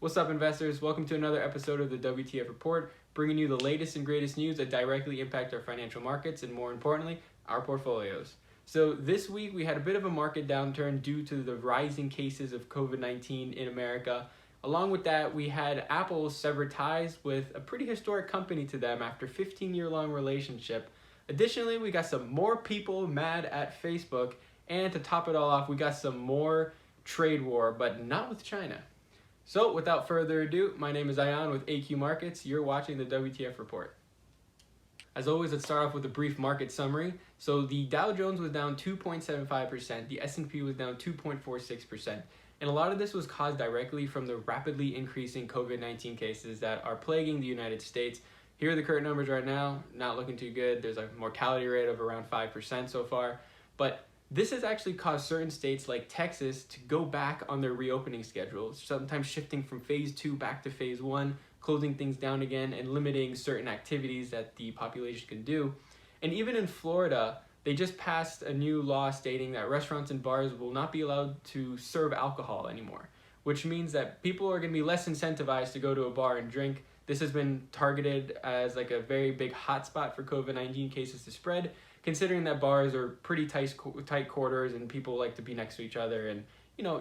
What's up, investors? Welcome to another episode of the WTF Report, bringing you the latest and greatest news that directly impact our financial markets and, more importantly, our portfolios. So this week we had a bit of a market downturn due to the rising cases of COVID-19 in America. Along with that, we had Apple sever ties with a pretty historic company to them after a 15-year-long relationship. Additionally, we got some more people mad at Facebook, and to top it all off, we got some more trade war, but not with China. So without further ado, my name is Ayan with AQ Markets. You're watching the WTF Report. As always, let's start off with a brief market summary. So the Dow Jones was down 2.75%, the S&P was down 2.46%, and a lot of this was caused directly from the rapidly increasing COVID-19 cases that are plaguing the United States. Here are the current numbers right now, not looking too good. There's a mortality rate of around 5% so far, but this has actually caused certain states like Texas to go back on their reopening schedule, sometimes shifting from phase 2 back to phase 1, closing things down again and limiting certain activities that the population can do. And even in Florida, they just passed a new law stating that restaurants and bars will not be allowed to serve alcohol anymore, which means that people are going to be less incentivized to go to a bar and drink. This has been targeted as like a very big hotspot for COVID-19 cases to spread, considering that bars are pretty tight quarters and people like to be next to each other and,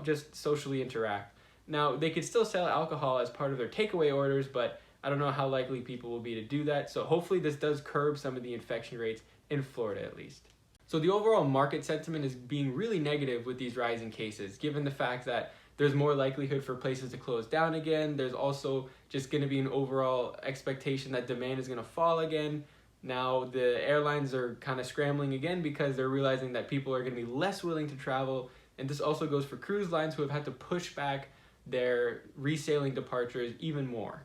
just socially interact. Now, they could still sell alcohol as part of their takeaway orders, but I don't know how likely people will be to do that. So hopefully this does curb some of the infection rates in Florida at least. So the overall market sentiment is being really negative with these rising cases, given the fact that there's more likelihood for places to close down again. There's also just going to be an overall expectation that demand is going to fall again. Now, the airlines are kind of scrambling again because they're realizing that people are going to be less willing to travel. And this also goes for cruise lines who have had to push back their resailing departures even more.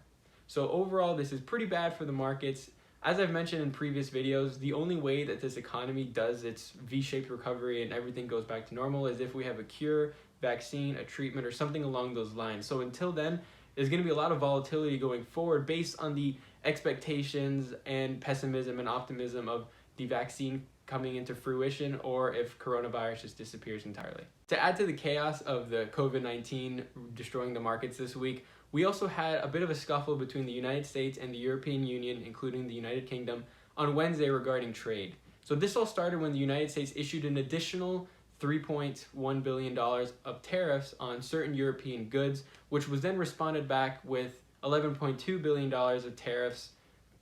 So overall, this is pretty bad for the markets. As I've mentioned in previous videos, the only way that this economy does its V-shaped recovery and everything goes back to normal is if we have a cure, vaccine, a treatment, or something along those lines. So until then, there's going to be a lot of volatility going forward based on the expectations and pessimism and optimism of the vaccine coming into fruition, or if coronavirus just disappears entirely. To add to the chaos of the COVID-19 destroying the markets this week, we also had a bit of a scuffle between the United States and the European Union, including the United Kingdom, on Wednesday regarding trade. So this all started when the United States issued an additional $3.1 billion of tariffs on certain European goods, which was then responded back with $11.2 billion of tariffs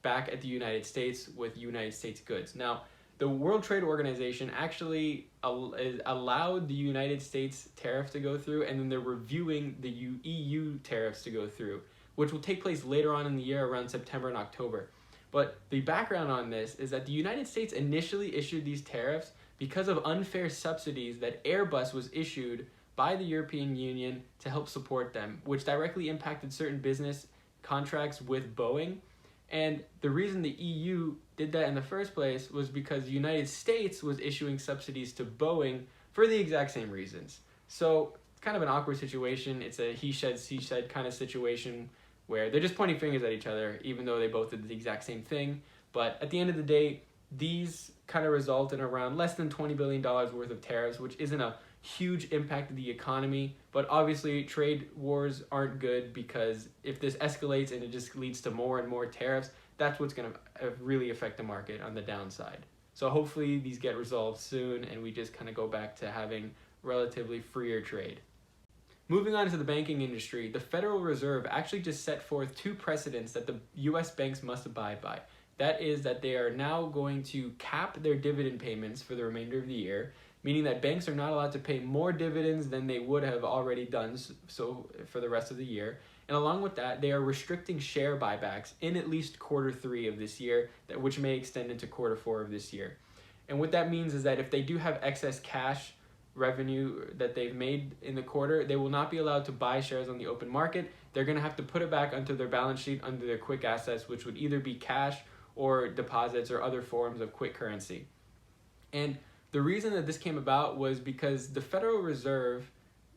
back at the United States with United States goods. Now, the World Trade Organization actually allowed the United States tariff to go through, and then they're reviewing the EU tariffs to go through, which will take place later on in the year around September and October. But the background on this is that the United States initially issued these tariffs because of unfair subsidies that Airbus was issued by the European Union to help support them, which directly impacted certain business contracts with Boeing. And the reason the EU did that in the first place was because the United States was issuing subsidies to Boeing for the exact same reasons. So it's kind of an awkward situation. It's a he said, she said kind of situation where they're just pointing fingers at each other, even though they both did the exact same thing. But at the end of the day, these kind of result in around less than $20 billion worth of tariffs, which isn't a huge impact to the economy. But obviously, trade wars aren't good, because if this escalates and it just leads to more and more tariffs, that's what's going to really affect the market on the downside. So hopefully these get resolved soon and we just kind of go back to having relatively freer trade. Moving on to the banking industry, the Federal Reserve actually just set forth two precedents that the U.S. banks must abide by. That is that they are now going to cap their dividend payments for the remainder of the year, meaning that banks are not allowed to pay more dividends than they would have already done so for the rest of the year. And along with that, they are restricting share buybacks in at least Q3 of this year, which may extend into Q4 of this year. And what that means is that if they do have excess cash revenue that they've made in the quarter, they will not be allowed to buy shares on the open market. They're going to have to put it back onto their balance sheet under their quick assets, which would either be cash or deposits or other forms of quick currency. And the reason that this came about was because the Federal Reserve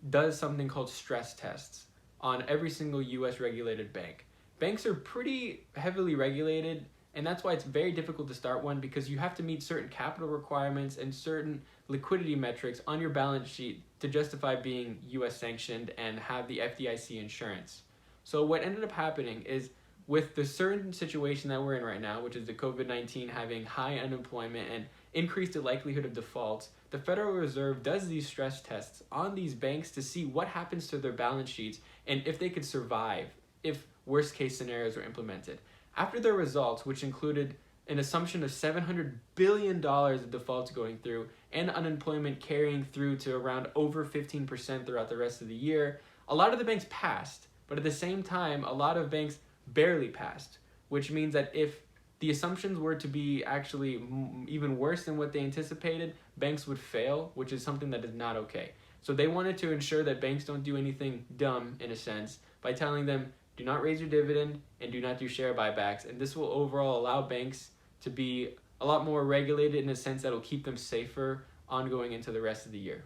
does something called stress tests on every single US regulated bank. Banks are pretty heavily regulated, and that's why it's very difficult to start one, because you have to meet certain capital requirements and certain liquidity metrics on your balance sheet to justify being US sanctioned and have the FDIC insurance. So what ended up happening is, with the certain situation that we're in right now, which is the COVID-19 having high unemployment and increased the likelihood of defaults, the Federal Reserve does these stress tests on these banks to see what happens to their balance sheets and if they could survive if worst case scenarios were implemented. After their results, which included an assumption of $700 billion of defaults going through and unemployment carrying through to around over 15% throughout the rest of the year, a lot of the banks passed, but at the same time, a lot of banks barely passed, which means that if the assumptions were to be actually even worse than what they anticipated, banks would fail, which is something that is not okay. So they wanted to ensure that banks don't do anything dumb, in a sense, by telling them, do not raise your dividend and do not do share buybacks. And this will overall allow banks to be a lot more regulated in a sense that will keep them safer ongoing into the rest of the year.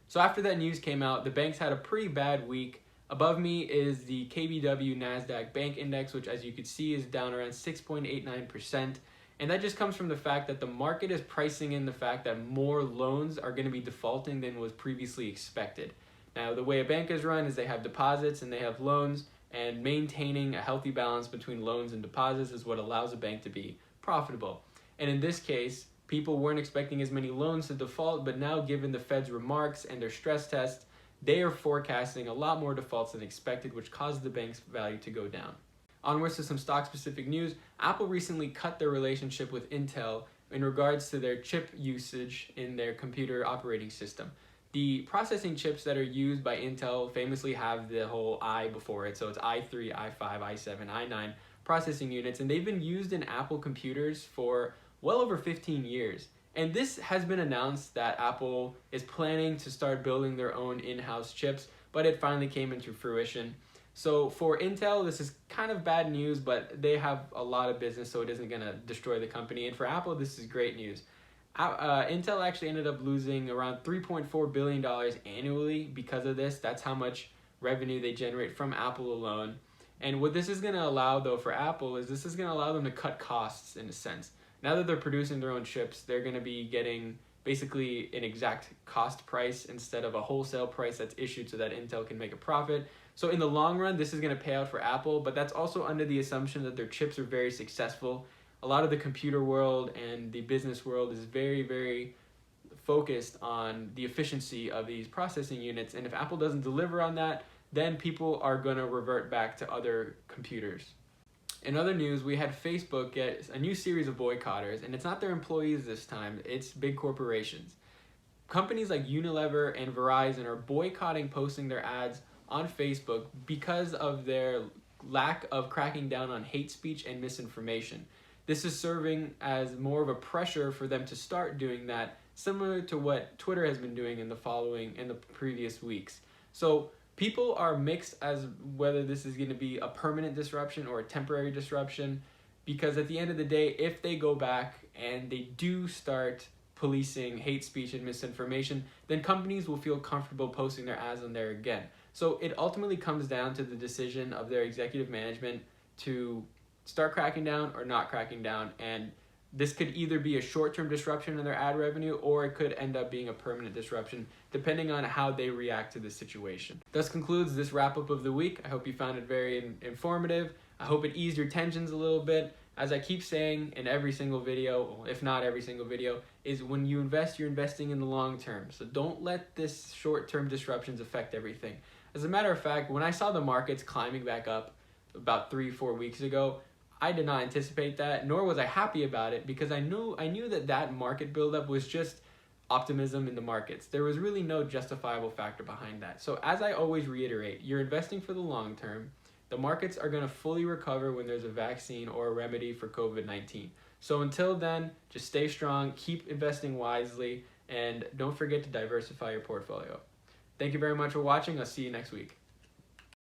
So after that news came out, the banks had a pretty bad week. Above me is the KBW NASDAQ Bank Index, which as you can see is down around 6.89%. And that just comes from the fact that the market is pricing in the fact that more loans are going to be defaulting than was previously expected. Now, the way a bank is run is they have deposits and they have loans, and maintaining a healthy balance between loans and deposits is what allows a bank to be profitable. And in this case, people weren't expecting as many loans to default, but now given the Fed's remarks and their stress tests, they are forecasting a lot more defaults than expected, which caused the bank's value to go down. Onwards to some stock-specific news. Apple recently cut their relationship with Intel in regards to their chip usage in their computer operating system. The processing chips that are used by Intel famously have the whole I before it, so it's i3, i5, i7, i9 processing units, and they've been used in Apple computers for well over 15 years. And this has been announced that Apple is planning to start building their own in-house chips, but it finally came into fruition. So for Intel, this is kind of bad news, but they have a lot of business, so it isn't going to destroy the company. And for Apple, this is great news. Intel actually ended up losing around $3.4 billion annually because of this. That's how much revenue they generate from Apple alone. And what this is going to allow, though, for Apple is this is going to allow them to cut costs in a sense. Now that they're producing their own chips, they're going to be getting basically an exact cost price instead of a wholesale price that's issued so that Intel can make a profit. So in the long run, this is going to pay out for Apple, but that's also under the assumption that their chips are very successful. A lot of the computer world and the business world is very, very focused on the efficiency of these processing units. And if Apple doesn't deliver on that, then people are going to revert back to other computers. In other news, we had Facebook get a new series of boycotters, and it's not their employees this time, it's big corporations. Companies like Unilever and Verizon are boycotting posting their ads on Facebook because of their lack of cracking down on hate speech and misinformation. This is serving as more of a pressure for them to start doing that, similar to what Twitter has been doing in the previous weeks. So people are mixed as whether this is going to be a permanent disruption or a temporary disruption, because at the end of the day, if they go back and they do start policing hate speech and misinformation, then companies will feel comfortable posting their ads on there again. So it ultimately comes down to the decision of their executive management to start cracking down or not cracking down, and this could either be a short-term disruption in their ad revenue or it could end up being a permanent disruption, depending on how they react to the situation. Thus concludes this wrap-up of the week. I hope you found it very informative. I hope it eased your tensions a little bit. As I keep saying in every single video, if not every single video, is when you invest, you're investing in the long term. So don't let this short-term disruptions affect everything. As a matter of fact, when I saw the markets climbing back up about 3-4 weeks ago, I did not anticipate that, nor was I happy about it, because I knew that market buildup was just optimism in the markets. There was really no justifiable factor behind that. So as I always reiterate, you're investing for the long term. The markets are going to fully recover when there's a vaccine or a remedy for COVID-19. So until then, just stay strong, keep investing wisely, and don't forget to diversify your portfolio. Thank you very much for watching. I'll see you next week.